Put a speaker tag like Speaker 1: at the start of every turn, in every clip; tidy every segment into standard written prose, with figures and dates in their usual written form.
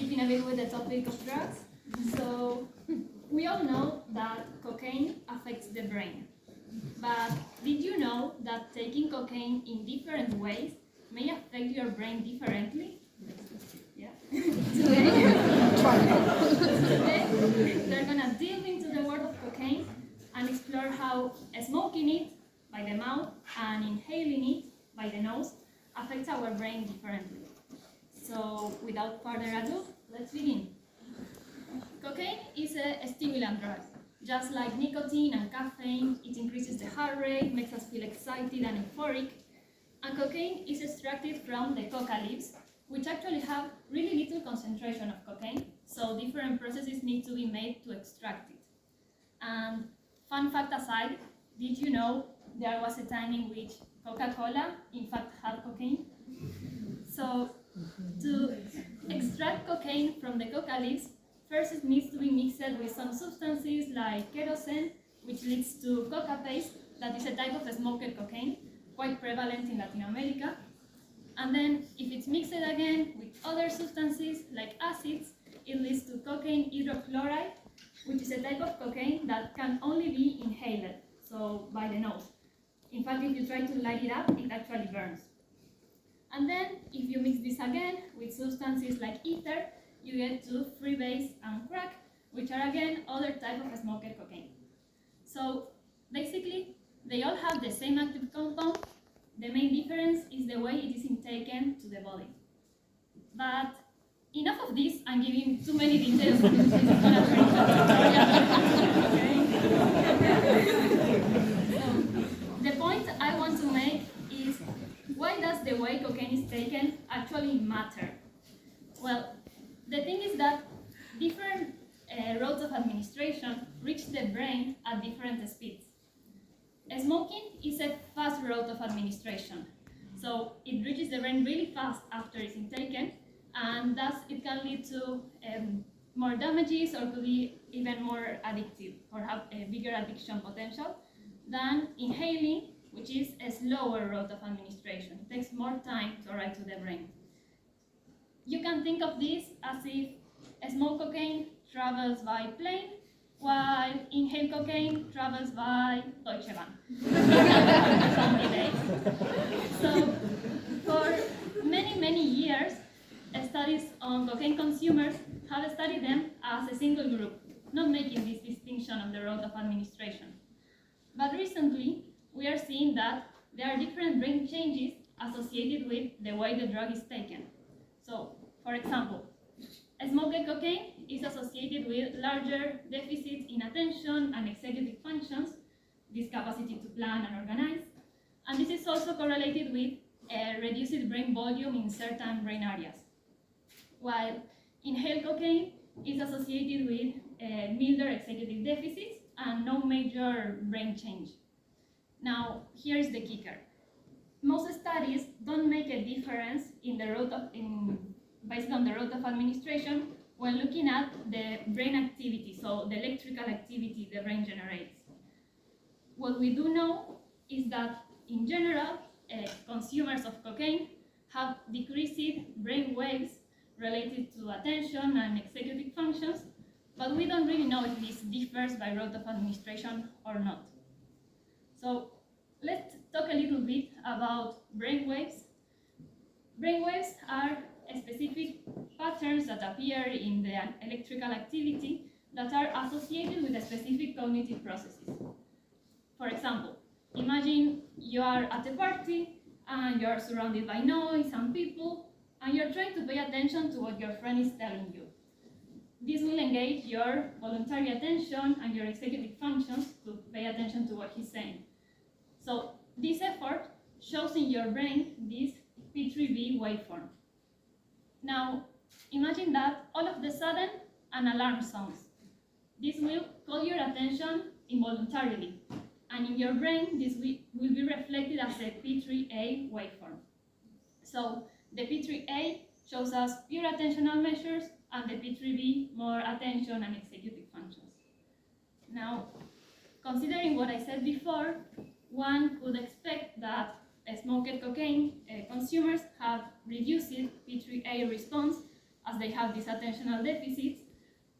Speaker 1: keeping a bit with the topic of drugs. So we all know that cocaine affects the brain. But did you know that taking cocaine in different ways may affect your brain differently? Yeah. Today, they're gonna delve into the world of cocaine and explore how smoking it by the mouth and inhaling it by the nose affects our brain differently. So, without further ado, let's begin. Cocaine is a stimulant drug. Just like nicotine and caffeine, it increases the heart rate, makes us feel excited and euphoric. And cocaine is extracted from the coca leaves, which actually have really little concentration of cocaine, so different processes need to be made to extract it. And fun fact aside, did you know there was a time in which Coca-Cola in fact had cocaine? So to extract cocaine from the coca leaves, first it needs to be mixed with some substances like kerosene, which leads to coca paste, that is a type of smoked cocaine, quite prevalent in Latin America. And then if it's mixed again with other substances like acids, it leads to cocaine hydrochloride, which is a type of cocaine that can only be inhaled, so by the nose. In fact, if you try to light it up, it actually burns. And then, if you mix this again with substances like ether, you get to freebase and crack, which are again other type of smoked cocaine. So basically, they all have the same active compound. The main difference is the way it is intaken to the body. But enough of this, I'm giving too many details. This is gonna turn into a tutorial. So, the point I want to make is, why does the way cocaine is taken actually matter? Well, the thing is that different routes of administration reach the brain at different speeds. Smoking is a fast route of administration, so it reaches the brain really fast after it's intaken, and thus it can lead to more damages or could be even more addictive or have a bigger addiction potential than inhaling, which is a slower route of administration. It takes more time to arrive to the brain. You can think of this as if smoke cocaine travels by plane, while inhaled cocaine travels by Deutsche Bahn. So, for many years, studies on cocaine consumers have studied them as a single group, not making this distinction on the route of administration. But recently, we are seeing that there are different brain changes associated with the way the drug is taken. So, for example, smoked cocaine is associated with larger deficits in attention and executive functions, this capacity to plan and organize, and this is also correlated with a reduced brain volume in certain brain areas. While inhaled cocaine is associated with milder executive deficits and no major brain change. Now, here is the kicker. Most studies don't make a difference in the route of, based on the route of administration when looking at the brain activity, so the electrical activity the brain generates. What we do know is that, in general, consumers of cocaine have decreased brain waves related to attention and executive functions, but we don't really know if this differs by route of administration or not. So let's talk a little bit about brain waves. Brain waves are specific patterns that appear in the electrical activity that are associated with specific cognitive processes. For example, imagine you are at a party and you are surrounded by noise and people, and you're trying to pay attention to what your friend is telling you. This will engage your voluntary attention and your executive functions to pay attention to what he's saying. So this effort shows in your brain this P3V waveform. Now, imagine that all of a sudden an alarm sounds. This will call your attention involuntarily, and in your brain this will be reflected as a P3A waveform. So the P3A shows us pure attentional measures, and the P3B more attention and executive functions. Now, considering what I said before, one could expect that smoked cocaine consumers have reduced P3A response as they have these attentional deficits,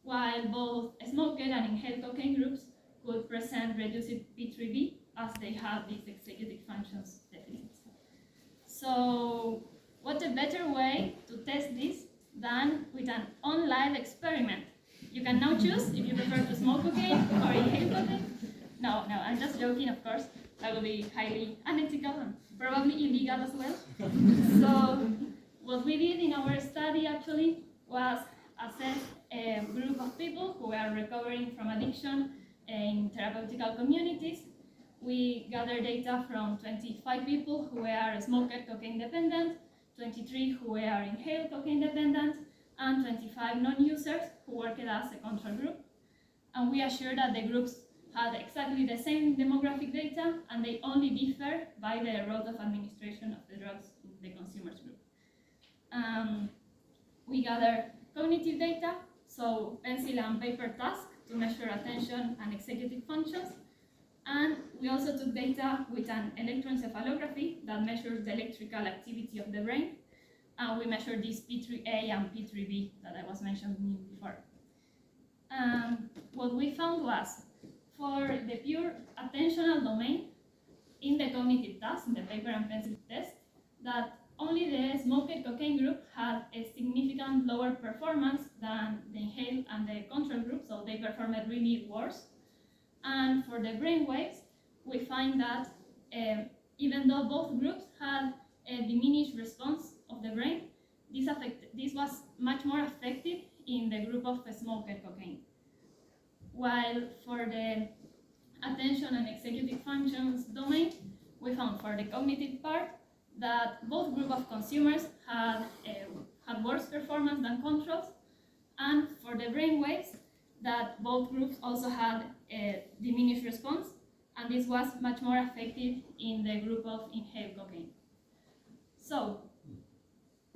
Speaker 1: while both smoker and inhaled cocaine groups could present reduced P3B as they have these executive functions deficits. So what a better way to test this than with an on-live experiment. You can now choose if you prefer to smoke cocaine or inhale cocaine. No, I'm just joking, of course. That would be highly unethical and probably illegal as well. So what we did in our study actually was assess a group of people who were recovering from addiction in therapeutical communities. We gathered data from 25 people who were smoker cocaine dependent, 23 who were inhaled cocaine dependent, and 25 non-users who worked as a control group. And we assured that the groups had exactly the same demographic data, and they only differ by the route of administration of the drugs in the consumers group. We gathered cognitive data, so pencil and paper tasks to measure attention and executive functions. And we also took data with an electroencephalography that measures the electrical activity of the brain. And we measured this P3A and P3B that I was mentioning before. What we found was, for the pure attentional domain, in the cognitive task, in the paper and pencil test, that only the smoker cocaine group had a significant lower performance than the inhaled and the control group, so they performed really worse. And for the brain waves, we find that even though both groups had a diminished response of the brain, this was much more effective in the group of smoker cocaine. While for the attention and executive functions domain, we found for the cognitive part that both groups of consumers had worse performance than controls, and for the brain waves, that both groups also had a diminished response, and this was much more effective in the group of inhaled cocaine. So,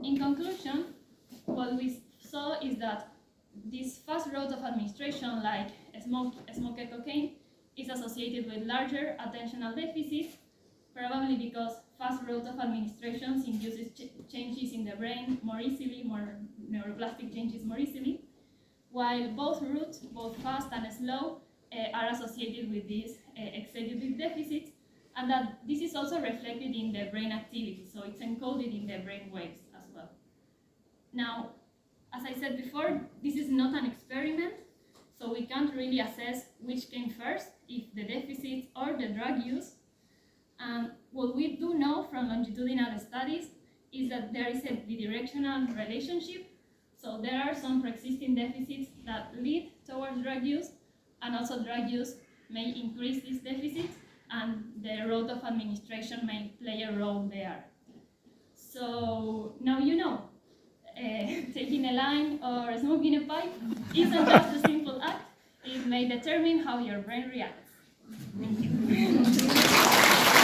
Speaker 1: in conclusion, what we saw is that this fast route of administration, like smoker cocaine, is associated with larger attentional deficits, probably because fast route of administration induces changes in the brain more easily, more neuroplastic changes more easily, while both routes, both fast and slow, are associated with these executive deficits, and that this is also reflected in the brain activity, so it's encoded in the brain waves as well. Now, as I said before, this is not an experiment, so we can't really assess which came first, if the deficits or the drug use. And what we do know from longitudinal studies is that there is a bidirectional relationship. So there are some pre-existing deficits that lead towards drug use, and also drug use may increase these deficits, and the route of administration may play a role there. So now you know, taking a line or smoking a pipe isn't just a simple act, it may determine how your brain reacts. Thank you.